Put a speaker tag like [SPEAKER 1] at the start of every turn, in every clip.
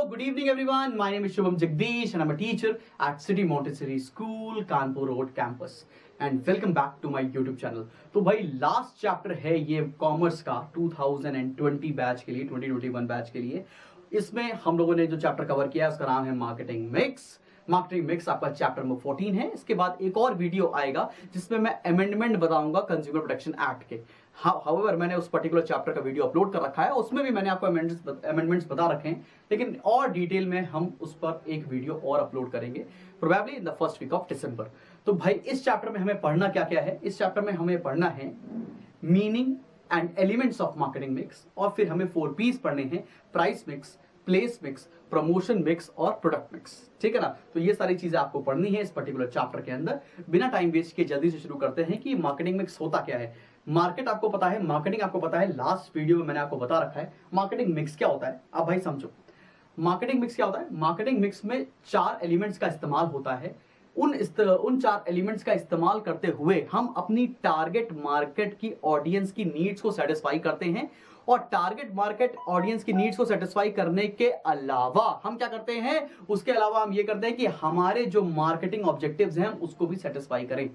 [SPEAKER 1] good evening everyone. My name is Shubham Jagdish and I'm a teacher at City Montessori School, Kanpur Road campus. And welcome back to my YouTube channel. तो भाई last chapter है ये commerce का 2020 batch के लिए, 2021 batch के लिए. इसमें हम लोगों ने जो चैप्टर कवर किया है उसका नाम है मार्केटिंग मिक्स. मार्केटिंग मिक्स आपका चैप्टर नंबर 14 है. इसके बाद एक और वीडियो आएगा जिसमें मैं अमेंडमेंट बताऊंगा कंज्यूमर प्रोटेक्शन एक्ट के. हाउएवर मैंने उस पर्टिकुलर चैप्टर का वीडियो अपलोड कर रखा है, उसमें भी मैंने आपको अमेंडमेंट्स बता रखे हैं, लेकिन और डिटेल में हम उस पर एक वीडियो और अपलोड करेंगे probably in the first week of December. तो भाई इस चैप्टर में हमें पढ़ना क्या क्या है. इस चैप्टर में हमें पढ़ना है meaning and elements of marketing mix, और फिर हमें 4 P's पढ़ने हैं: price mix, place mix, promotion mix और प्रोडक्ट मिक्स. ठीक है ना. तो ये सारी चीजें आपको पढ़नी है इस पर्टिकुलर चैप्टर के अंदर. बिना टाइम वेस्ट किए जल्दी से शुरू करते हैं कि मार्केटिंग मिक्स होता क्या है. मार्केट आपको पता है, मार्केटिंग आपको पता है, लास्ट वीडियो में मैंने आपको बता रखा है मार्केटिंग मिक्स क्या होता है. अब भाई समझो मार्केटिंग मिक्स क्या होता है. मार्केटिंग मिक्स में 4 एलिमेंट्स का इस्तेमाल होता है. उन 4 एलिमेंट्स का इस्तेमाल करते हुए हम अपनी टारगेट मार्केट की ऑडियंस की नीड्स को सेटिस्फाई करते हैं, और टारगेट मार्केट ऑडियंस की नीड्स को सेटिस्फाई करने के अलावा हम क्या करते हैं, उसके अलावा हम ये करते हैं कि हमारे जो मार्केटिंग ऑब्जेक्टिव्स हैं हम उसको भी सेटिस्फाई करें.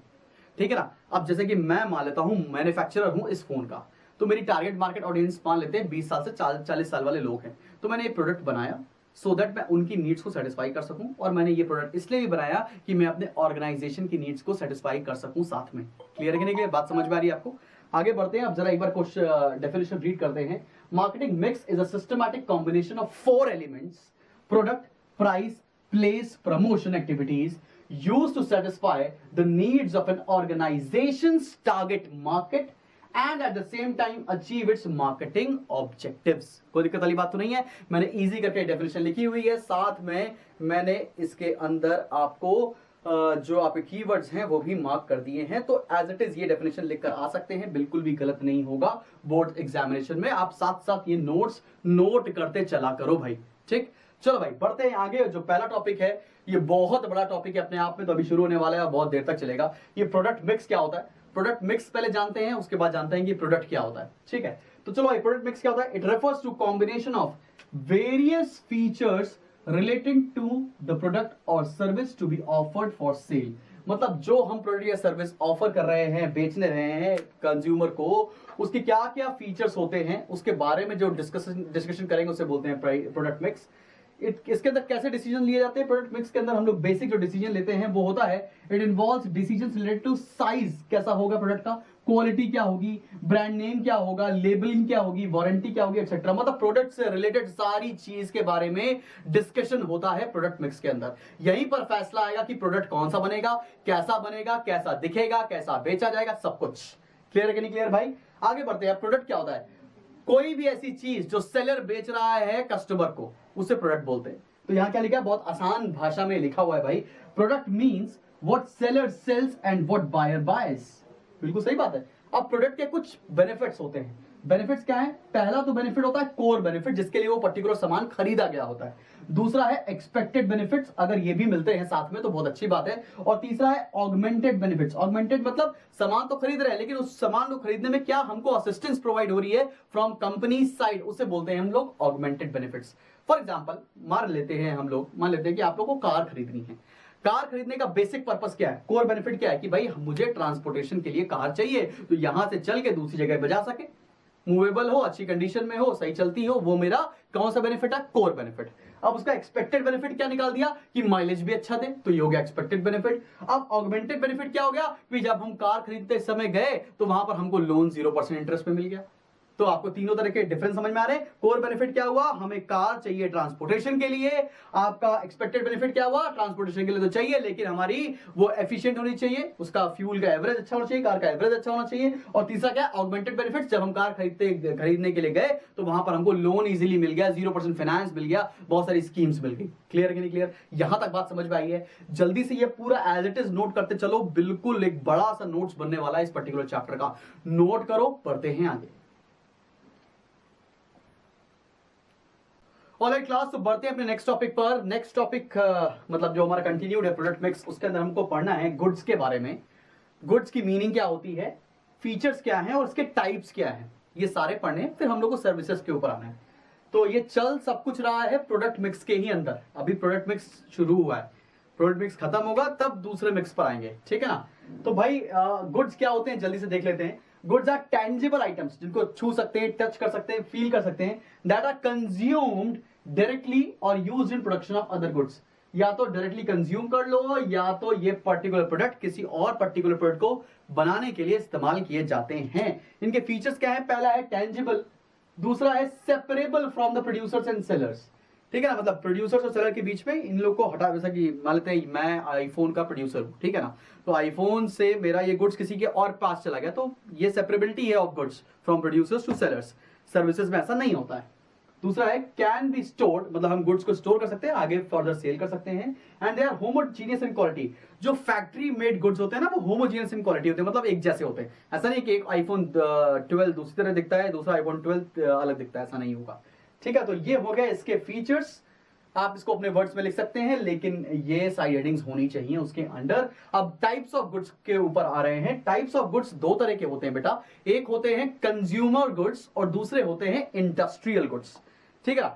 [SPEAKER 1] ठीक है ना. अब जैसे कि मैं मान लेता हूं मैन्युफैक्चरर हूं इस फोन का, तो मेरी टारगेट मार्केट ऑडियंस मान लेते हैं 20 साल से 40 साल वाले लोग हैं. तो मैंने ये प्रोडक्ट बनाया सो दैट मैं उनकी नीड्स को सेटिस्फाई कर सकूं, और मैंने ये प्रोडक्ट इसलिए भी बनाया कि मैं अपने ऑर्गेनाइजेशन की नीड्स को सेटिस्फाई कर सकूं साथ में. क्लियर है कि बात समझ में आ रही है आपको. आगे बढ़ते हैं. अब जरा एक बार क्वेश्चन डेफिनेशन रीड करते हैं. Marketing mix is a systematic combination of 4 elements: product, price, place, promotion activities used to satisfy the needs of an organization's target market and at the same time achieve its marketing objectives. कोई दिक्कत वाली बात तो नहीं है. मैंने easy करके definition लिखी हुई है, साथ में मैंने इसके अंदर आपको जो आपके कीवर्ड्स हैं वो भी मार्क कर दिए हैं. तो एज इट इज ये डेफिनेशन लिखकर आ सकते हैं, बिल्कुल भी गलत नहीं होगा. बोर्ड एग्जामिनेशन में आप साथ साथ ये नोट्स नोट करते चला करो भाई. ठीक, चलो भाई बढ़ते हैं आगे. जो पहला टॉपिक है ये बहुत बड़ा टॉपिक है अपने आप में, तो अभी शुरू होने वाला है और बहुत देर तक चलेगा. ये प्रोडक्ट मिक्स क्या होता है. प्रोडक्ट मिक्स पहले जानते हैं, उसके बाद जानते हैं कि प्रोडक्ट क्या होता है. ठीक है, तो चलो भाई प्रोडक्ट मिक्स क्या होता है. It refers to combination of various features relating to the product और service to be offered for sale. मतलब जो हम प्रोडक्ट या सर्विस ऑफर कर रहे हैं, बेचने रहे हैं कंज्यूमर को, उसके क्या क्या फीचर्स होते हैं उसके बारे में जो डिस्कशन करेंगे उसे बोलते हैं प्रोडक्ट मिक्स. इसके अंदर कैसे डिसीजन लिए जाते हैं. प्रोडक्ट मिक्स के अंदर हम लोग बेसिक जो डिसीजन लेते हैं वो होता है, it involves decisions related to size, कैसा होगा प्रोडक्ट का, क्वालिटी क्या होगी, ब्रांड नेम क्या होगा, लेबलिंग क्या होगी, वारंटी क्या होगी, एक्सेट्रा. मतलब प्रोडक्ट से रिलेटेड सारी चीज के बारे में डिस्कशन होता है प्रोडक्ट मिक्स के अंदर. यहीं पर फैसला आएगा कि प्रोडक्ट कौन सा बनेगा, कैसा दिखेगा, कैसा बेचा जाएगा, सब कुछ. क्लियर है कि नहीं क्लियर भाई. आगे बढ़ते हैं. प्रोडक्ट क्या होता है. कोई भी ऐसी चीज जो सेलर बेच रहा है कस्टमर को, उसे प्रोडक्ट बोलते हैं. तो यहां क्या लिखा है, बहुत आसान भाषा में लिखा हुआ है भाई. Product means what seller sells and what buyer buys. बिल्कुल सही बात है. अब प्रोडक्ट के कुछ बेनिफिट्स होते हैं. बेनिफिट्स क्या है. पहला तो बेनिफिट होता है कोर बेनिफिट, जिसके लिए वो पर्टिकुलर सामान खरीदा गया होता है. दूसरा है एक्सपेक्टेड बेनिफिट्स, अगर ये भी मिलते हैं साथ में तो बहुत अच्छी बात है. और तीसरा है ऑगमेंटेड बेनिफिट्स. ऑगमेंटेड मतलब सामान तो खरीद रहे हैं लेकिन उस सामान को खरीदने में क्या हमको असिस्टेंस प्रोवाइड हो रही है फ्रॉम कंपनी साइड, उसे बोलते हैं हम लोग ऑगमेंटेड बेनिफिट्स. फॉर एग्जाम्पल मान लेते हैं कि आप लोगों को कार खरीदनी है. कार खरीदने का बेसिक पर्पस क्या है, कोर बेनिफिट क्या है कि भाई मुझे ट्रांसपोर्टेशन के लिए कार चाहिए, तो यहां से चल के दूसरी जगह पे जा सके, मूवेबल हो, अच्छी कंडीशन में हो, सही चलती हो. वो मेरा कौन सा बेनिफिट है, कोर बेनिफिट. अब उसका एक्सपेक्टेड बेनिफिट क्या निकाल दिया कि माइलेज भी अच्छा दे, तो ये हो गया एक्सपेक्टेड बेनिफिट. अब ऑगमेंटेड बेनिफिट क्या हो गया कि जब हम कार खरीदते समय गए तो वहां पर हमको लोन 0% इंटरेस्ट पे मिल गया. तो आपको तीनों तरह के डिफरेंस समझ में आ रहे हैं. कोर बेनिफिट क्या हुआ, हमें कार चाहिए ट्रांसपोर्टेशन के लिए. आपका एक्सपेक्टेड बेनिफिट क्या हुआ, ट्रांसपोर्टेशन के लिए तो चाहिए लेकिन हमारी वो एफिशिएंट होनी चाहिए, उसका फ्यूल का एवरेज अच्छा होना चाहिए, कार का एवरेज अच्छा होना चाहिए. और तीसरा क्या, ऑगमेंटेड बेनिफिट, जब हम कार खरीदने के लिए गए तो वहां पर हमको लोन इजीली मिल गया, 0% फाइनेंस मिल गया, बहुत सारी स्कीम्स मिल गई. क्लियर है कि नहीं क्लियर. यहां तक बात समझ में आई है. जल्दी से ये पूरा एज इट इज नोट करते चलो. बिल्कुल एक बड़ा सा नोट्स बनने वाला है इस पर्टिकुलर चैप्टर का. नोट करो, पढ़ते हैं आगे. ऑलराइट क्लास, तो बढ़ते हैं अपने नेक्स्ट टॉपिक पर. नेक्स्ट टॉपिक मतलब जो हमारा कंटिन्यूड है प्रोडक्ट मिक्स, उसके अंदर हमको पढ़ना है गुड्स के बारे में. गुड्स की मीनिंग क्या होती है, फीचर्स क्या है और उसके टाइप्स क्या है, ये सारे पढ़ने. फिर हम लोग को सर्विसेज के ऊपर आना है. तो ये चल सब कुछ रहा है प्रोडक्ट मिक्स के ही अंदर। अभी प्रोडक्ट मिक्स शुरू हुआ है, प्रोडक्ट मिक्स खत्म होगा तब दूसरे मिक्स पर आएंगे, ठीक है ना। तो भाई गुड्स क्या होते हैं जल्दी से देख लेते हैं। गुड्स आर टेंजिबल आइटम्स, जिनको छू सकते हैं, टच कर सकते हैं, फील कर सकते हैं, दैट आर कंज्यूम्ड डायरेक्टली और used in production of other goods. या तो डायरेक्टली कंज्यूम कर लो, या तो ये पर्टिकुलर प्रोडक्ट किसी और पर्टिकुलर प्रोडक्ट को बनाने के लिए इस्तेमाल किए जाते हैं। इनके फीचर्स क्या है? पहला है टेंजिबल, दूसरा है separable from the producers and sellers, ठीक है ना। मतलब प्रोड्यूसर्स और सेलर के बीच में इन लोग को हटा, जैसा कि मान लेते हैं मैं आईफोन का प्रोड्यूसर हूं, ठीक है ना, तो आईफोन से मेरा ये गुड्स किसी के और पास चला गया, तो ये सेपरेबिलिटी है of goods from producers to sellers. Services में ऐसा नहीं होता है। दूसरा है कैन बी स्टोर्ड, मतलब हम गुड्स को स्टोर कर सकते हैं, आगे फर्दर सेल कर सकते हैं। And they are homogeneous in quality, जो फैक्ट्री मेड गुड्स होते हैं ना वो होमोजीनियस इन क्वालिटी होते हैं, मतलब एक जैसे होते हैं। ऐसा नहीं कि एक आईफोन 12 दूसरी तरह दिखता है, दूसरा आईफोन 12 अलग दिखता है, ऐसा नहीं होगा, ठीक है। तो ये हो गया इसके फीचर्स, आप इसको अपने वर्ड्स में लिख सकते हैं, लेकिन ये साइड हेडिंग्स होनी चाहिए उसके अंडर। अब टाइप्स ऑफ गुड्स के ऊपर आ रहे हैं। टाइप्स ऑफ गुड्स दो तरह के होते हैं बेटा, एक होते हैं कंज्यूमर गुड्स और दूसरे होते हैं इंडस्ट्रियल गुड्स, ठीक है।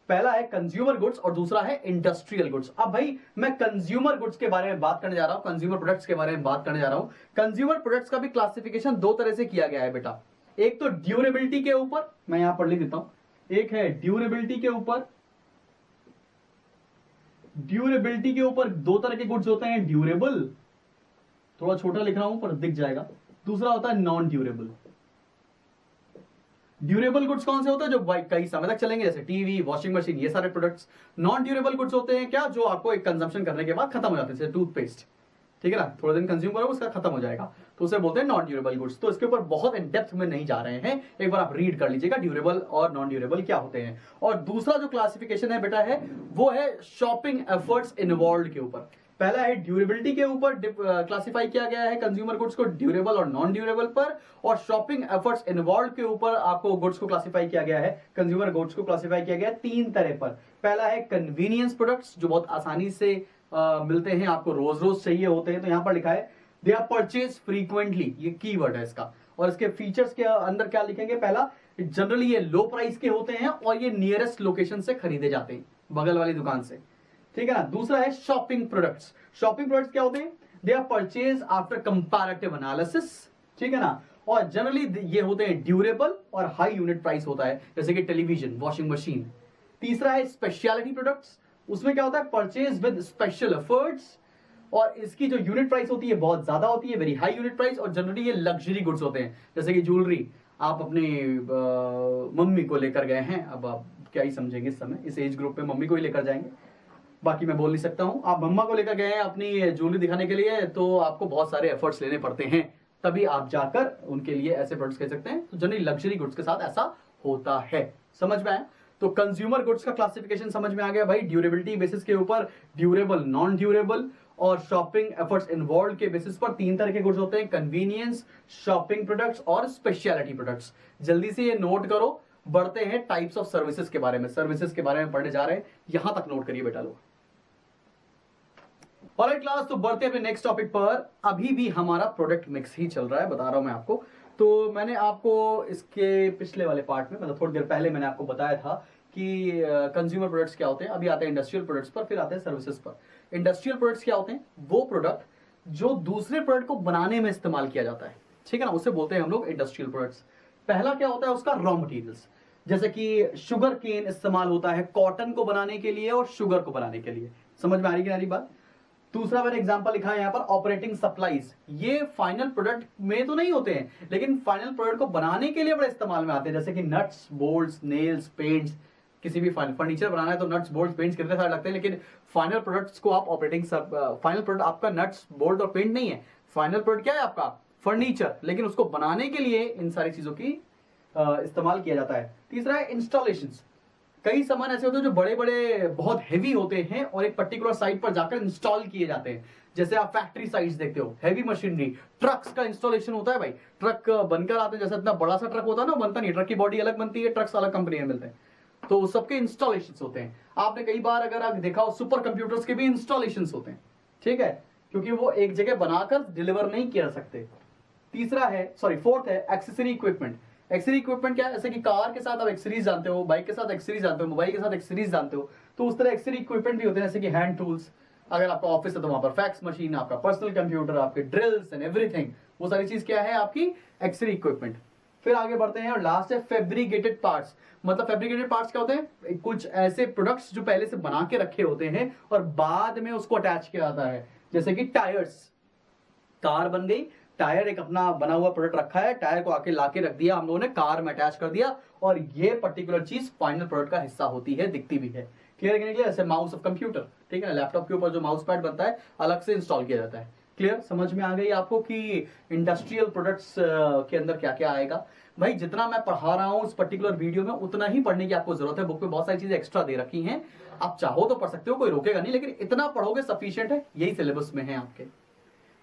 [SPEAKER 1] पहला है कंज्यूमर गुड्स और दूसरा है इंडस्ट्रियल गुड्स। अब भाई मैं कंज्यूमर गुड्स के बारे में बात करने जा रहा हूं, कंज्यूमर प्रोडक्ट्स के बारे में बात करने जा रहा हूं। कंज्यूमर प्रोडक्ट्स का भी क्लासिफिकेशन दो तरह से किया गया है बेटा। एक तो ड्यूरेबिलिटी के ऊपर, मैं यहां पर लिख देता हूं, एक है ड्यूरेबिलिटी के ऊपर। ड्यूरेबिलिटी के ऊपर दो तरह के गुड्स होते हैं, ड्यूरेबल, थोड़ा छोटा लिख रहा हूं पर दिख जाएगा, दूसरा होता है नॉन ड्यूरेबल। ड्यूरेबल गुड्स कौन से होते हैं? जो कई समय तक चलेंगे, जैसे टीवी, वॉशिंग मशीन, ये सारे प्रोडक्ट्स। नॉन ड्यूरेबल गुड्स होते हैं क्या? जो आपको एक कंजम्पशन करने के बाद खत्म हो जाते हैं, जैसे टूथपेस्ट, ठीक है ना, थोड़े दिन कंज्यूम करो उसका खत्म हो जाएगा, तो उसे बोलते हैं नॉन ड्यूरेबल गुड्स। तो इसके ऊपर बहुत इन डेप्थ में नहीं जा रहे हैं, एक बार आप रीड कर लीजिएगा ड्यूरेबल और नॉन ड्यूरेबल क्या होते हैं। और दूसरा जो क्लासिफिकेशन है बेटा है वो है शॉपिंग एफर्ट्स इन्वॉल्व के ऊपर। पहला है ड्यूरेबिलिटी के ऊपर क्लासिफाई किया गया है कंज्यूमर गुड्स को, ड्यूरेबल और नॉन ड्यूरेबल पर। और शॉपिंग एफर्ट्स इन्वॉल्व के ऊपर आपको गुड्स को क्लासिफाई किया गया है, कंज्यूमर गुड्स को क्लासिफाई किया गया है तीन तरह पर। पहला है कन्वीनियंस प्रोडक्ट्स, जो बहुत आसानी से मिलते हैं, आपको रोज रोज चाहिए होते हैं, तो यहां पर लिखा है दे आर परचेज फ्रीक्वेंटली, ये कीवर्ड है इसका। और इसके फीचर्स के अंदर क्या लिखेंगे? पहला, जनरली ये लो प्राइस के होते हैं और ये नियरेस्ट लोकेशन से खरीदे जाते हैं, बगल वाली दुकान से, ठीक है ना। दूसरा है शॉपिंग प्रोडक्ट्स। शॉपिंग प्रोडक्ट्स क्या होते हैं? They are purchase after comparative analysis, ठीक है ना। और जनरली ये होते हैं ड्यूरेबल और हाई यूनिट प्राइस होता है, जैसे कि टेलीविजन, वॉशिंग मशीन। तीसरा है स्पेशलिटी प्रोडक्ट्स, उसमें क्या होता है? परचेज विद स्पेशल एफर्ट्स, और इसकी जो यूनिट प्राइस होती है बहुत ज्यादा होती है, वेरी हाई यूनिट प्राइस। और जनरली ये लग्जरी गुड्स होते हैं, जैसे कि ज्वेलरी, आप अपनी मम्मी को लेकर गए हैं, अब आप क्या ही समझेंगे इस समय, इस एज ग्रुप में मम्मी को ही लेकर जाएंगे, बाकी मैं बोल नहीं सकता हूं। आप मम्मा को लेकर गए हैं अपनी ज्वेलरी दिखाने के लिए, तो आपको बहुत सारे एफर्ट्स लेने पड़ते हैं, तभी आप जाकर उनके लिए ऐसे प्रोडक्ट्स कह सकते हैं। तो जनरली लग्जरी गुड्स के साथ ऐसा होता है, समझ में आया? तो कंज्यूमर गुड्स का क्लासिफिकेशन समझ में आ गया भाई। ड्यूरेबिलिटी बेसिस के ऊपर ड्यूरेबल, नॉन ड्यूरेबल और शॉपिंग एफर्ट्स इन्वॉल्व के बेसिस पर तीन तरह के गुड्स होते हैं, कन्वीनियंस, शॉपिंग प्रोडक्ट्स और स्पेशलिटी प्रोडक्ट्स। जल्दी से ये नोट करो। बढ़ते हैं टाइप्स ऑफ सर्विसेज के बारे में, सर्विसेज के बारे में पढ़ने जा रहे हैं, यहां तक नोट करिए बेटा लोग। ऑलराइट क्लास, तो बढ़ते हैं अपने नेक्स्ट टॉपिक पर। अभी भी हमारा प्रोडक्ट मिक्स ही चल रहा है, बता रहा हूं मैं आपको। तो मैंने आपको इसके पिछले वाले पार्ट में, मतलब थोड़ी देर पहले मैंने आपको बताया था कि कंज्यूमर प्रोडक्ट्स क्या होते हैं। अभी आते हैं इंडस्ट्रियल प्रोडक्ट्स पर, फिर आते हैं सर्विसेज पर। इंडस्ट्रियल प्रोडक्ट्स क्या होते हैं? वो प्रोडक्ट जो दूसरे प्रोडक्ट को बनाने में इस्तेमाल किया जाता है, ठीक है ना, उसे बोलते हैं हम लोग इंडस्ट्रियल प्रोडक्ट्स। पहला क्या होता है उसका? रॉ मटेरियल्स, जैसे कि शुगर केन इस्तेमाल होता है कॉटन को बनाने के लिए और शुगर को बनाने के लिए। समझ में आ रही कि नहीं बात? दूसरा मैंने एग्जांपल लिखा है यहाँ पर, ऑपरेटिंग सप्लाईज। ये फाइनल प्रोडक्ट में तो नहीं होते हैं, लेकिन फाइनल प्रोडक्ट को बनाने के लिए बड़े इस्तेमाल में आते हैं, जैसे कि नट्स, बोल्ट्स, नेल्स, पेंट्स। किसी भी फर्नीचर बनाना है तो नट्स, बोल्ट्स, पेंट्स कितने सारे लगते हैं, लेकिन फाइनल प्रोडक्ट्स को आप ऑपरेटिंग फाइनल प्रोडक्ट आपका नट्स, बोल्ट और पेंट नहीं है। फाइनल प्रोडक्ट क्या है आपका? फर्नीचर, लेकिन उसको बनाने के लिए इन सारी चीजों की इस्तेमाल किया जाता है। तीसरा है इंस्टॉलेशंस। कई सामान ऐसे होते हैं जो बड़े बड़े बहुत हेवी होते हैं और एक पर्टिकुलर साइट पर जाकर इंस्टॉल किए जाते हैं, जैसे आप फैक्ट्री साइट्स देखते हो, हेवी मशीनरी, ट्रक्स का इंस्टॉलेशन होता है भाई। ट्रक बनकर आते हैं, जैसे इतना बड़ा सा ट्रक होता है ना, बनता नहीं, ट्रक की बॉडी अलग बनती है, ट्रक्स अलग कंपनी में मिलते हैं, तो उस सबके इंस्टॉलेशन होते हैं। आपने कई बार अगर आप देखा हो, सुपर कंप्यूटर्स के भी इंस्टॉलेशन होते हैं, ठीक है, क्योंकि वो एक जगह बनाकर डिलीवर नहीं किया जा सकते। तीसरा है, फोर्थ है एक्सेसरी इक्विपमेंट। एक्सरी इक्विपमेंट क्या है, जैसे कि कार के साथ आप एक्सरीज जानते हो, बाइक के साथ एक्सरीज जानते हो, मोबाइल के साथ एक्सरीज जानते हो, तो उस तरह एक्सरी इक्विपमेंट भी होते हैं, जैसे कि हैंड टूल्स, अगर आपका ऑफिस है तो वहां पर फैक्स मशीन, आपका पर्सनल कंप्यूटर, आपके ड्रिल्स एंड एवरीथिंग, वो सारी चीज क्या है आपकी एक्सरी इक्विपमेंट। फिर आगे बढ़ते हैं और लास्ट है फैब्रिकेटेड पार्ट्स। मतलब फैब्रिकेटेड पार्ट्स क्या होते हैं, कुछ ऐसे प्रोडक्ट्स जो पहले से बना के रखे होते हैं और बाद में उसको अटैच किया जाता है, जैसे कि टायर्स, कार बन गई, टायर एक अपना बना हुआ प्रोडक्ट रखा है, टायर को आके लाके रख दिया हम लोगों ने, कार में अटैच कर दिया, और ये पर्टिकुलर चीज फाइनल प्रोडक्ट का हिस्सा होती है, दिखती भी है। क्लियर करने के लिए, जैसे माउस ऑफ कंप्यूटर, ठीक है ना, लैपटॉप के ऊपर जो माउस पैड बनता है अलग से इंस्टॉल किया जाता है। क्लियर, समझ में आ गई आपको कि इंडस्ट्रियल प्रोडक्ट्स के अंदर क्या क्या आएगा। भाई जितना मैं पढ़ा रहा हूं इस पर्टिकुलर वीडियो में उतना ही पढ़ने की आपको जरूरत है, बुक में बहुत सारी चीजें एक्स्ट्रा दे रखी हैं, आप चाहो तो पढ़ सकते हो, कोई रोकेगा नहीं, लेकिन इतना पढ़ोगे सफिशिएंट है, यही सिलेबस में है आपके।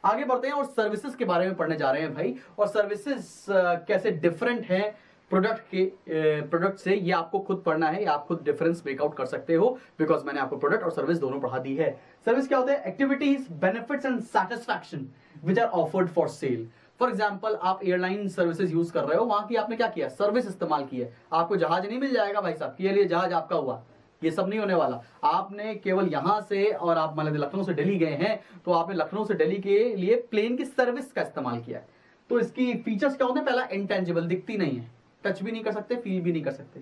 [SPEAKER 1] आगे बढ़ते हैं और सर्विसेज के बारे में पढ़ने जा रहे हैं भाई, और सर्विसेज कैसे डिफरेंट है प्रोडक्ट से, ये आपको खुद पढ़ना है, आप खुद डिफरेंस ब्रेकआउट कर सकते हो, बिकॉज मैंने आपको प्रोडक्ट और सर्विस दोनों पढ़ा दी है। सर्विस क्या होते हैं, activities, benefits and satisfaction which are offered for sale. For example आप एयरलाइन सर्विसेज यूज कर रहे हो, वहां की आपने क्या किया, सर्विस इस्तेमाल की है, आपको जहाज नहीं मिल जाएगा भाई साहब, ये लिए जहाज आपका हुआ, ये सब नहीं होने वाला। आपने केवल यहां से, और आप मान लीजिए लखनऊ से दिल्ली गए हैं, तो आपने लखनऊ से दिल्ली के लिए प्लेन की सर्विस का इस्तेमाल किया है। तो इसकी फीचर्स क्या होते हैं, पहला इंटेंजिबल, दिखती नहीं है, टच भी नहीं कर सकते, फील भी नहीं कर सकते।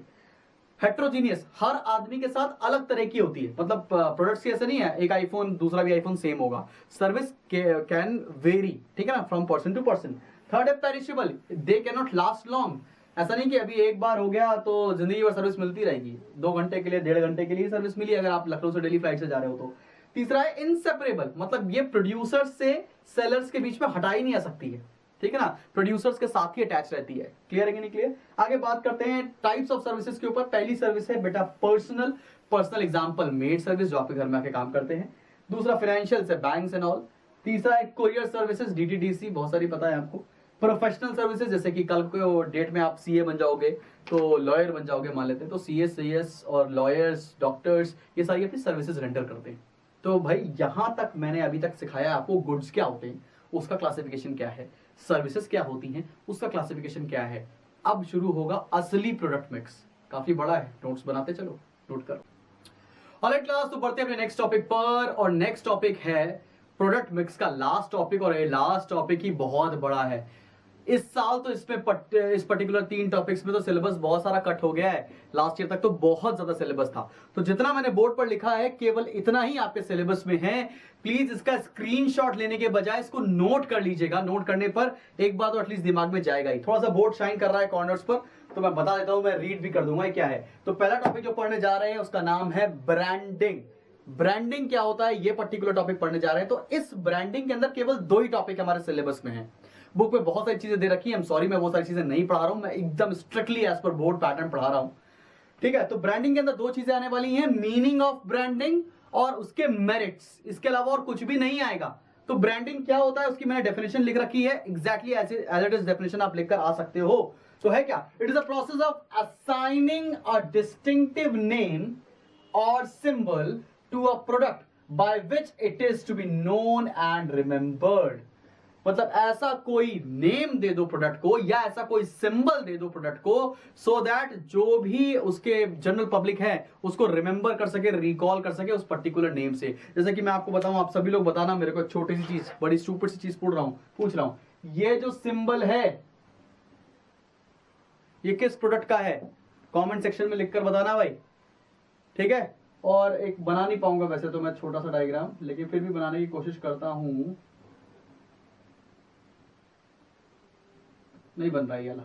[SPEAKER 1] हेट्रोजीनियस, हर आदमी के साथ अलग तरह की होती है, मतलब प्रोडक्ट्स ऐसे नहीं है एक आईफोन दूसरा भी आईफोन सेम होगा, सर्विस कैन वेरी, ठीक है ना, from person to person. Third है perishable, they can not last long, ऐसा नहीं कि अभी एक बार हो गया तो जिंदगी भर सर्विस मिलती रहेगी, 2 घंटे के लिए, 1.5 घंटे के लिए सर्विस मिली अगर आप लखनऊ से दिल्ली फ्लाइट से जा रहे हो तो। तीसरा है इनसेपरेबल, मतलब ये प्रोड्यूसर से सेलर्स के बीच में हटा ही नहीं आ सकती है, ठीक है ना, प्रोड्यूसर्स के साथ ही अटैच रहती है। क्लियर है कि नहीं क्लियर। आगे बात करते हैं टाइप्स ऑफ सर्विसेज के ऊपर। पहली सर्विस है बेटा पर्सनल एग्जांपल मेड सर्विस, जो आपके घर में आके काम करते हैं। दूसरा फाइनेंशियल से बैंक्स एंड ऑल। तीसरा है कोरियर सर्विसेज, डीटीडीसी, बहुत सारी पता है आपको। प्रोफेशनल सर्विसेज, जैसे कि कल को डेट में आप सीए बन जाओगे तो लॉयर बन जाओगे मान लेते हैं, तो सीएस और लॉयर्स, डॉक्टर्स, ये सारी अपनी सर्विसेज रेंडर करते हैं। तो भाई यहां तक मैंने अभी तक सिखाया आपको गुड्स क्या होते हैं, उसका क्लासिफिकेशन क्या है, सर्विसेज क्या होती हैं, उसका क्लासिफिकेशन क्या है। अब शुरू होगा असली प्रोडक्ट मिक्स, काफी बड़ा है, नोट्स बनाते चलो, नोट करो। ऑलराइट क्लास, तो बढ़ते हैं अपने नेक्स्ट टॉपिक पर, और नेक्स्ट टॉपिक है प्रोडक्ट मिक्स का लास्ट टॉपिक, और ये लास्ट टॉपिक ही बहुत बड़ा है। इस साल तो इसमें इस पर्टिकुलर 3 टॉपिक्स में तो सिलेबस बहुत सारा कट हो गया है, लास्ट ईयर तक तो बहुत ज्यादा सिलेबस था, तो जितना मैंने बोर्ड पर लिखा है केवल इतना ही आपके सिलेबस में है। प्लीज इसका स्क्रीनशॉट लेने के बजाय इसको नोट कर लीजिएगा, नोट करने पर एक बात तो एटलीस्ट दिमाग में जाएगा ही। थोड़ा सा बोर्ड शाइन कर रहा है कॉर्नर्स पर, तो मैं बता देता हूं, मैं रीड भी कर दूंगा क्या है। तो पहला टॉपिक जो पढ़ने जा रहे हैं उसका नाम है ब्रांडिंग। ब्रांडिंग क्या होता है, ये पर्टिकुलर टॉपिक पढ़ने जा रहे हैं। तो इस ब्रांडिंग के अंदर केवल 2 ही टॉपिक हमारे सिलेबस में है, बुक में बहुत सारी चीजें दे रखी है, I'm sorry मैं वो सारी चीजें नहीं पढ़ा रहा हूं, मैं एकदम strictly as per board pattern पढ़ा रहा हूं, ठीक है। तो ब्रांडिंग के अंदर 2 चीजें आने वाली हैं, मीनिंग ऑफ ब्रांडिंग और उसके मेरिट्स, इसके अलावा और कुछ भी नहीं आएगा। तो ब्रांडिंग क्या होता है उसकी मैंने डेफिनेशन लिख रखी है, exactly as it is definition आप लिखकर आ सकते हो। तो है क्या, it is a process of assigning a distinctive name और symbol to a product by which it is to be known and remembered. मतलब ऐसा कोई नेम दे दो प्रोडक्ट को, या ऐसा कोई सिंबल दे दो प्रोडक्ट को, सो दैट जो भी उसके जनरल पब्लिक है उसको रिमेंबर कर सके, रिकॉल कर सके उस पर्टिकुलर नेम से। जैसे कि मैं आपको बताऊं, आप सभी लोग बताना मेरे को, छोटी सी चीज, बड़ी स्टूपिड सी चीज पूछ रहा हूं, ये जो सिंबल है ये किस प्रोडक्ट का है, कमेंट सेक्शन में लिखकर बताना भाई, ठीक है। और एक बना नहीं पाऊंगा वैसे तो मैं छोटा सा डायग्राम, लेकिन फिर भी बनाने की कोशिश करता हूं, नहीं बन रहा है,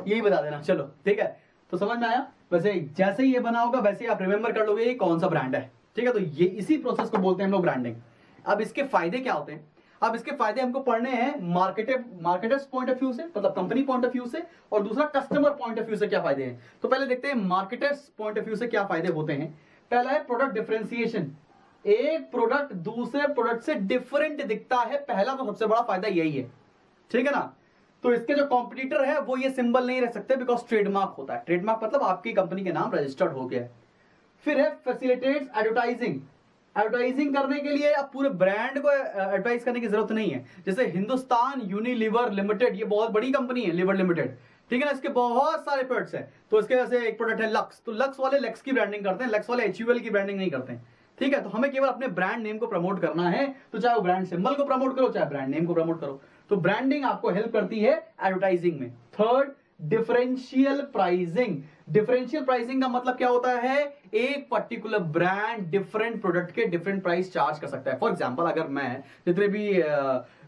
[SPEAKER 1] यही बता देना, चलो ठीक है। तो समझ में आया, वैसे जैसे ही ये बना होगा वैसे ही आप रिमेंबर कर लोगे ये कौन सा ब्रांड है, ठीक है। तो ये इसी प्रोसेस को बोलते हैं हम लोग ब्रांडिंग। अब इसके फायदे क्या होते हैं, अब इसके फायदे हमको पढ़ने हैं मार्केटर्स पॉइंट ऑफ व्यू से, मतलब कंपनी पॉइंट ऑफ व्यू से, और दूसरा कस्टमर पॉइंट ऑफ व्यू से क्या फायदे हैं। तो पहले देखते हैं मार्केटर्स पॉइंट ऑफ व्यू से क्या फायदे होते हैं। पहला है प्रोडक्ट डिफरेंशिएशन, एक प्रोडक्ट दूसरे प्रोडक्ट से डिफरेंट दिखता है, पहला तो सबसे बड़ा फायदा यही है, ठीक है ना। तो इसके जो कॉम्पिटिटर है वो ये सिंबल नहीं रह सकते, बिकॉज ट्रेडमार्क होता है, ट्रेडमार्क मतलब आपकी कंपनी के नाम रजिस्टर्ड हो गया है। फिर है फैसिलिटेट्स एडवर्टाइजिंग, एडवर्टाइजिंग करने के लिए अब पूरे ब्रांड को एडवर्टाइज करने की जरूरत नहीं है। जैसे हिंदुस्तान यूनिलीवर लिमिटेड, ये बहुत बड़ी कंपनी है लिवर लिमिटेड, ठीक है ना, इसके बहुत सारे प्रोडक्ट्स हैं। तो इसके जैसे एक प्रोडक्ट है लक्स, तो लक्स वाले लक्स की ब्रांडिंग करते हैं, लक्स वाले HUL की ब्रांडिंग नहीं करते हैं। ठीक है, तो हमें केवल अपने ब्रांड नेम को प्रमोट करना है, तो चाहे वो ब्रांड सिंबल को प्रमोट करो, चाहे ब्रांड नेम को प्रमोट करो। तो ब्रांडिंग आपको हेल्प करती है एडवर्टाइजिंग में। Third, differential pricing. Differential pricing का मतलब क्या होता है, एक पर्टिकुलर ब्रांड डिफरेंट प्रोडक्ट के डिफरेंट प्राइस चार्ज कर सकता है। फॉर एग्जांपल, अगर मैं, जितने भी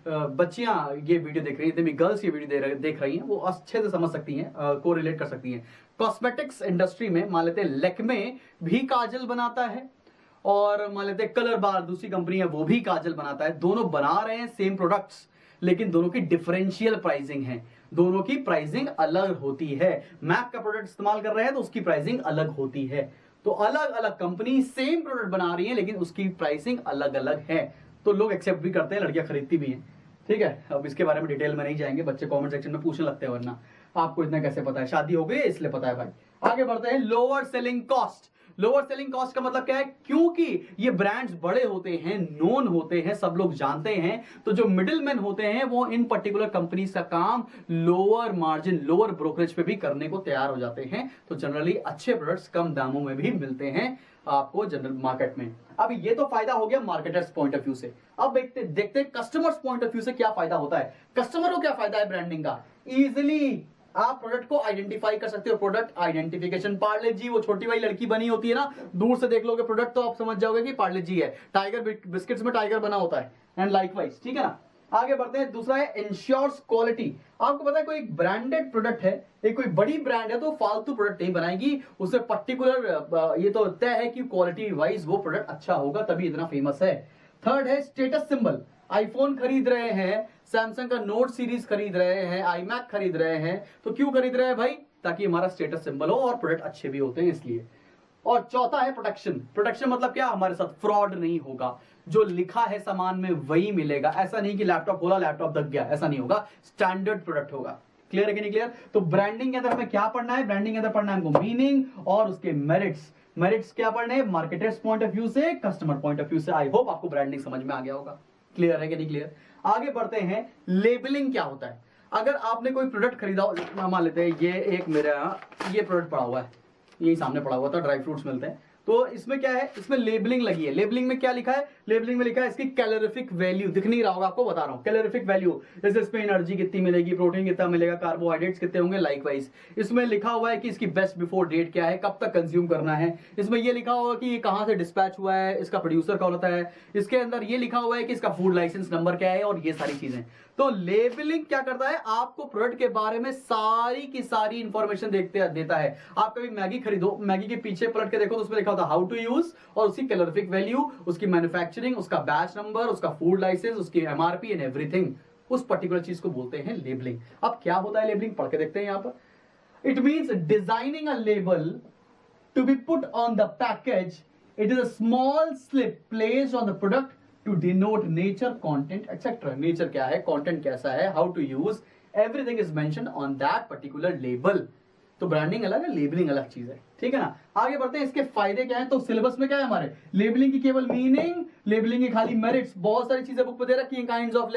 [SPEAKER 1] बच्चियां ये वीडियो देख रही हैं, जितने भी गर्ल्स ये वीडियो देख रही हैं, वो अच्छे से समझ सकती हैं, को रिलेट कर सकती हैं। कॉस्मेटिक्स इंडस्ट्री में मान लेते हैं लैक्मे भी काजल बनाता है, और मान लेते हैं कलर बार दूसरी कंपनी है, वो भी काजल बनाता है। दोनों बना रहे हैं सेम प्रोडक्ट्स, लेकिन दोनों की डिफरेंशियल प्राइसिंग है, दोनों की प्राइसिंग अलग होती है। मैक का प्रोडक्ट इस्तेमाल कर रहे हैं तो उसकी प्राइसिंग अलग होती है। तो अलग अलग कंपनी सेम प्रोडक्ट बना रही है, लेकिन उसकी प्राइसिंग अलग अलग है। तो लोग एक्सेप्ट भी करते हैं, लड़कियां खरीदती भी हैं। ठीक है, अब इसके बारे में डिटेल में नहीं जाएंगे, बच्चे कमेंट सेक्शन में पूछने लगते हैं, वरना आपको इतना कैसे पता है, शादी हो गई है इसलिए पता है भाई। आगे बढ़ते हैं, lower selling cost. Lower selling cost का मतलब क्या है, क्योंकि ये ब्रांड्स बड़े होते हैं, नोन होते हैं, सब लोग जानते हैं, तो जो मिडिल मैन होते हैं वो इन पर्टिकुलर कंपनीज का काम lower margin, lower brokerage pay भी करने को तैयार हो जाते हैं। तो जनरली अच्छे प्रोडक्ट्स कम दामों में भी मिलते हैं आपको जनरल मार्केट में। अब ये तो फायदा हो गया मार्केटर्स पॉइंट ऑफ व्यू से। अब देखते हैं कस्टमर्स पॉइंट ऑफ व्यू से क्या फायदा होता है। कस्टमर को क्या फायदा है ब्रांडिंग का, इजिली आप प्रोडक्ट को आइडेंटिफाई कर सकते हो। प्रोडक्ट आइडेंटिफिकेशन, पार्ले जी वो छोटी वाली लड़की बनी होती है ना, दूर से देख लोगे प्रोडक्ट तो आप समझ जाओगे कि पार्ले जी है। टाइगर बिस्किट्स में टाइगर बना होता है, एंड लाइकवाइज। ठीक है ना, आगे बढ़ते हैं। दूसरा है इंश्योर्स क्वालिटी। आपको पता है कोई एक ब्रांडेड प्रोडक्ट है, एक कोई बड़ी ब्रांड है, तो फालतू प्रोडक्ट नहीं बनाएगी, उससे पर्टिकुलर ये तो तय है कि क्वालिटी वाइज वो प्रोडक्ट अच्छा होगा, तभी इतना फेमस है। थर्ड है स्टेटस सिंबल। आईफोन खरीद रहे हैं, सैमसंग का नोट सीरीज खरीद रहे हैं, iMac खरीद रहे हैं, तो क्यों खरीद रहे हैं भाई, ताकि हमारा स्टेटस सिंबल हो और प्रोडक्ट अच्छे भी होते हैं इसलिए। और चौथा है प्रोटेक्शन। प्रोटेक्शन मतलब क्या, हमारे साथ फ्रॉड नहीं होगा, जो लिखा है सामान में वही मिलेगा। ऐसा नहीं कि लैपटॉप खोला लैपटॉप दब गया, ऐसा नहीं होगा, स्टैंडर्ड प्रोडक्ट होगा। क्लियर है कि नहीं क्लियर। तो ब्रांडिंग के अंदर हमें क्या पढ़ना है, ब्रांडिंग के अंदर पढ़ना है हमको मीनिंग और उसके मेरिट्स। मेरिट्स क्या पढ़ने हैं, मार्केटर्स पॉइंट ऑफ व्यू से, कस्टमर पॉइंट ऑफ व्यू से। आई होप आपको ब्रांडिंग समझ में आ गया होगा। क्लियर है कि नहीं क्लियर। आगे बढ़ते हैं, लेबलिंग क्या होता है। अगर आपने कोई प्रोडक्ट खरीदा, मान लेते हैं ये एक मेरा ये प्रोडक्ट पड़ा हुआ है, यही सामने पड़ा हुआ था, ड्राई फ्रूट्स मिलते हैं, तो इसमें क्या है, इसमें लेबलिंग लगी है। लेबलिंग में क्या लिखा है, लेबलिंग में लिखा है इसकी कैलोरीफिक वैल्यू, दिख नहीं रहा होगा आपको, बता रहा हूं कैलोरीफिक वैल्यू, जैसे इसमें एनर्जी कितनी मिलेगी, प्रोटीन कितना मिलेगा, कार्बोहाइड्रेट्स कितने होंगे, लाइकवाइज इसमें लिखा हुआ है कि इसकी बेस्ट बिफोर डेट क्या है, कब तक कंज्यूम करना है। इसमें यह लिखा हुआ है कि ये कहां से डिस्पैच हुआ है, इसका प्रोड्यूसर कौन होता है, इसके अंदर ये लिखा हुआ है कि इसका फूड लाइसेंस नंबर क्या है, और ये सारी चीजें। तो लेबलिंग क्या करता है, आपको प्रोडक्ट के बारे में सारी की सारी इंफॉर्मेशन देता है। आप कभी मैगी खरीदो, मैगी के पीछे पलट के देखो तो उसमें लिखा होता है हाउ टू यूज, और उसकी कैलोरीफिक वैल्यू, उसकी मैन्युफैक्चरिंग, उसका बैच नंबर, उसका फूड लाइसेंस, उसकी एमआरपी एंड एवरीथिंग। उस पर्टिकुलर चीज को बोलते हैं लेबलिंग। अब क्या होता है लेबलिंग, पढ़ के देखते हैं यहां पर। It means designing a label to be put on the package. It is a small slip placed on the product to denote nature, content, etc. Nature क्या है, content कैसा है, how to use, everything is mentioned on that particular label. तो branding अलग है, labelling अलग चीज है। ठीक है ना, आगे बढ़ते हैं। इसके फायदे क्या हैं, तो सिलेबस में क्या है हमारे, लेबलिंग की केवल मीनिंग, लेबलिंग की खाली मेरिट्स, बहुत सारी चीजें बुक पे दे रखी हैं, काइंड्स ऑफ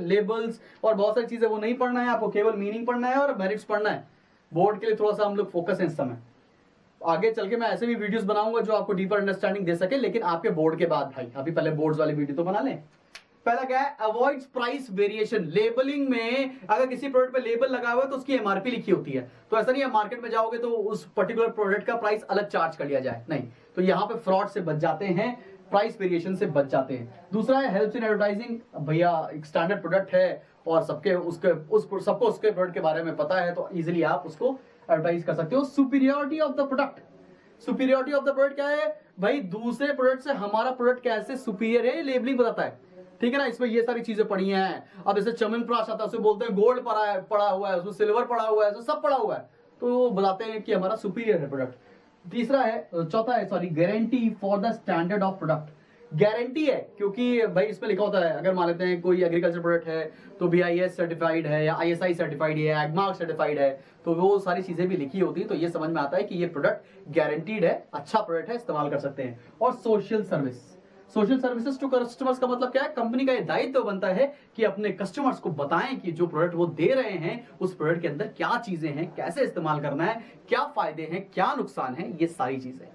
[SPEAKER 1] लेबल्स और बहुत सारी चीजें, वो नहीं पढ़ना है आपको, केवल मीनिंग पढ़ना है और मेरिट्स पढ़ना है। बोर्ड के लिए थोड़ा सा हम लोग फोकस है इस समय, आगे चल के मैं ऐसे भी वीडियोस बनाऊंगा जो आपको डीपर अंडरस्टैंडिंग दे सके, लेकिन आपके बोर्ड के बाद भाई, अभी पहले बोर्ड्स वाली वीडियो तो बना लें। पहला क्या है, अवॉइड्स प्राइस वेरिएशन। लेबलिंग में अगर किसी प्रोडक्ट पे लेबल लगा हुआ है तो उसकी एमआरपी लिखी होती है, तो ऐसा नहीं है मार्केट में जाओगे तो उस पर्टिकुलर प्रोडक्ट का प्राइस अलग चार्ज कर लिया जाए, नहीं। तो यहाँ पे फ्रॉड से बच जाते हैं, प्राइस वेरिएशन से बच जाते हैं। दूसरा है हेल्प्स इन एडवर्टाइजिंग। भैया एक स्टैंडर्ड प्रोडक्ट है और सबको उसके प्रोडक्ट के बारे में पता है, तो इजिली आप उसको एडवर्टाइज कर सकते हो। Superiority of the product. Superiority of the product क्या है भाई, दूसरे प्रोडक्ट से हमारा प्रोडक्ट कैसे सुपीरियर है, लेबलिंग बताता है। ठीक है ना, इसमें ये सारी चीजें पड़ी हैं। अब जैसे च्यवनप्राश आता है, उसे बोलते हैं गोल्ड पड़ा हुआ है, उसमें सिल्वर पड़ा हुआ है, सब पड़ा हुआ है, तो वो बताते हैं कि हमारा सुपीरियर है प्रोडक्ट। चौथा है guarantee for the standard of product. Guarantee है क्योंकि भाई इसमें लिखा होता है, अगर मान लेते हैं कोई एग्रीकल्चर प्रोडक्ट है तो BIS सर्टिफाइड है या ISI सर्टिफाइड है, एग्मार्क सर्टिफाइड है, तो वो सारी चीजें भी लिखी होती है, तो ये समझ में आता है कि ये प्रोडक्ट गारंटीड है, अच्छा प्रोडक्ट है, इस्तेमाल कर सकते हैं। और social service. Social services to customers का मतलब क्या है, कंपनी का ये दायित्व बनता है कि अपने कस्टमर्स को बताएं कि जो प्रोडक्ट वो दे रहे हैं उस प्रोडक्ट के अंदर क्या चीजें हैं, कैसे इस्तेमाल करना है, क्या फायदे हैं, क्या नुकसान है, ये सारी चीजें।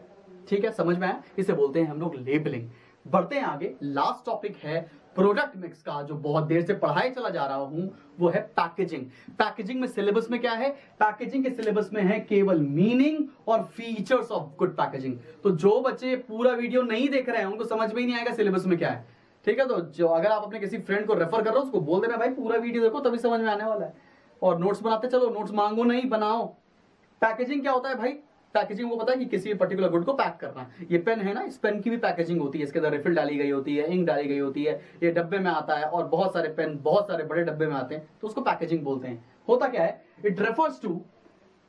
[SPEAKER 1] ठीक है, समझ में आया? इसे बोलते हैं हम लोग लेबलिंग। बढ़ते हैं आगे। लास्ट टॉपिक है प्रोडक्ट मिक्स का, जो बहुत देर से पढ़ाई चला जा रहा हूं, वो है पैकेजिंग। पैकेजिंग में सिलेबस में क्या है? पैकेजिंग के सिलेबस में है केवल मीनिंग और फीचर्स ऑफ गुड पैकेजिंग। तो जो बच्चे पूरा वीडियो नहीं देख रहे हैं उनको समझ में ही नहीं आएगा सिलेबस में क्या है। ठीक है, तो जो अगर आप अपने किसी फ्रेंड को रेफर कर रहे हो उसको बोल देना भाई पूरा वीडियो देखो तभी समझ में आने वाला है। और नोट्स बनाते चलो, नोट्स मांगो नहीं, बनाओ। पैकेजिंग क्या होता है भाई? पैकेजिंग वो पता है कि किसी पर्टिकुलर गुड को पैक करना है। ये पेन है ना, इस पेन की भी पैकेजिंग होती है, इसके अंदर रिफिल डाली गई होती है, इंक डाली गई होती है, ये डब्बे में आता है और बहुत सारे पेन बहुत सारे बड़े डब्बे में आते हैं, तो उसको पैकेजिंग बोलते हैं। होता क्या है? It refers to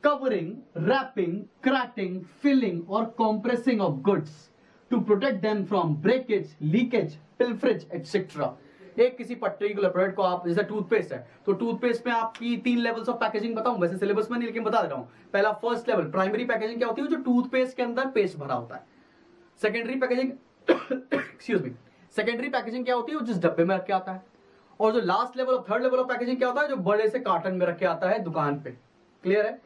[SPEAKER 1] covering, wrapping, cracking, filling और compressing of goods to protect them from breakage, leakage, pilferage etcetera. एक किसी पर्टिकुलर प्रोडक्ट को आप, जैसे टूथपेस्ट है तो टूथपेस्ट में आपकी 3 लेवल्स ऑफ पैकेजिंग बताऊं, वैसे सिलेबस में नहीं लेकिन बता दे रहा हूं। पहला फर्स्ट लेवल प्राइमरी पैकेजिंग क्या होती है? जो टूथपेस्ट के अंदर पेस्ट भरा होता है। Secondary packaging excuse me, secondary packaging क्या होती है? जिस डब्बे में रख के आता है। और जो last level of third level of packaging क्या होता है? जो बड़े से कार्टन में रख के आता है दुकान पे। क्लियर है?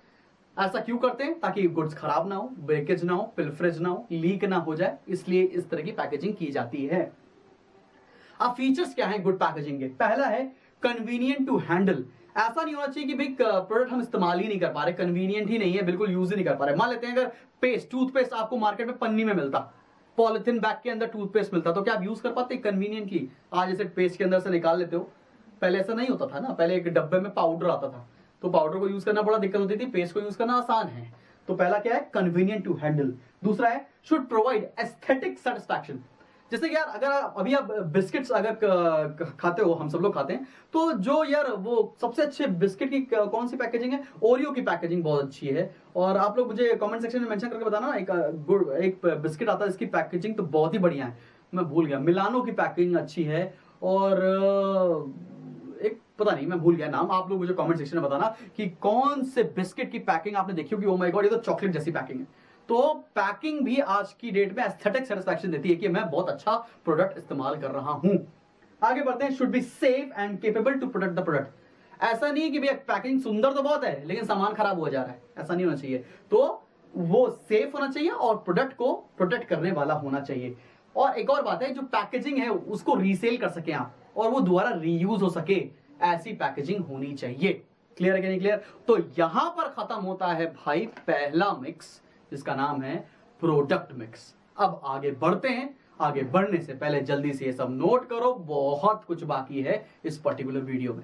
[SPEAKER 1] ऐसा क्यों करते हैं? ताकि गुड्स खराब ना हो, ब्रेकेज ना हो, पिल्फरेज ना हो, लीक ना हो जाए, इसलिए इस तरह की पैकेजिंग की जाती है। अब फीचर्स क्या है गुड पैकेजिंग के? पहला है कन्वीनियंट टू हैंडल। ऐसा नहीं होना चाहिए कि भाई प्रोडक्ट हम इस्तेमाल ही नहीं कर पा रहे, कन्वीनियंट ही नहीं है, बिल्कुल यूज ही नहीं कर पा रहे। मान लेते हैं अगर पेस्ट, टूथपेस्ट आपको मार्केट में पन्नी में मिलता, पॉलिथीन बैग के अंदर टूथपेस्ट मिलता, तो क्या आप यूज कर पाते कन्वीनियंटली? आज जैसे पेस्ट के अंदर से निकाल लेते हो, पहले ऐसा नहीं होता था ना। पहले एक डब्बे में पाउडर आता था, तो पाउडर को यूज करना बड़ा दिक्कत होती थी, पेस्ट को यूज करना आसान है। तो पहला क्या है? Convenient to handle. दूसरा है शुड प्रोवाइड एस्थेटिक सेटिस्फैक्शन। जैसे कि यार अगर अभी आप बिस्किट्स अगर खाते हो, हम सब लोग खाते हैं, तो जो यार वो सबसे अच्छे बिस्किट की कौन सी पैकेजिंग है? ओरियो की पैकेजिंग बहुत अच्छी है। और आप लोग मुझे कमेंट सेक्शन में मेंशन करके बताना, एक बिस्किट आता है इसकी पैकेजिंग तो बहुत ही बढ़िया है, मैं भूल गया, मिलानो की पैकेजिंग अच्छी है। और एक पता नहीं, मैं भूल गया नाम, आप लोग मुझे कमेंट सेक्शन में बताना कि कौन से बिस्किट की पैकिंग आपने देखी होगी। ओ माय गॉड, ये तो चॉकलेट जैसी पैकिंग है। तो पैकिंग भी आज की डेट में एस्थेटिक सेटिस्फैक्शन देती है कि मैं बहुत अच्छा प्रोडक्ट इस्तेमाल कर रहा हूं। आगे बढ़ते हैं। Should be safe and capable to protect the product. ऐसा नहीं कि भैया पैकिंग सुंदर तो बहुत है लेकिन सामान खराब हो जा रहा है, ऐसा नहीं होना चाहिए। तो वो सेफ होना चाहिए और प्रोडक्ट को प्रोटेक्ट करने वाला होना चाहिए। और एक और बात है, जो पैकेजिंग है उसको रीसेल कर सके आप और वो दोबारा रीयूज हो सके, ऐसी पैकेजिंग होनी चाहिए। क्लियर है कि नहीं क्लियर? तो यहां पर खत्म होता है भाई पहला मिक्स, जिसका नाम है प्रोडक्ट मिक्स। अब आगे बढ़ते हैं। आगे बढ़ने से पहले जल्दी से ये सब नोट करो, बहुत कुछ बाकी है इस पर्टिकुलर वीडियो में।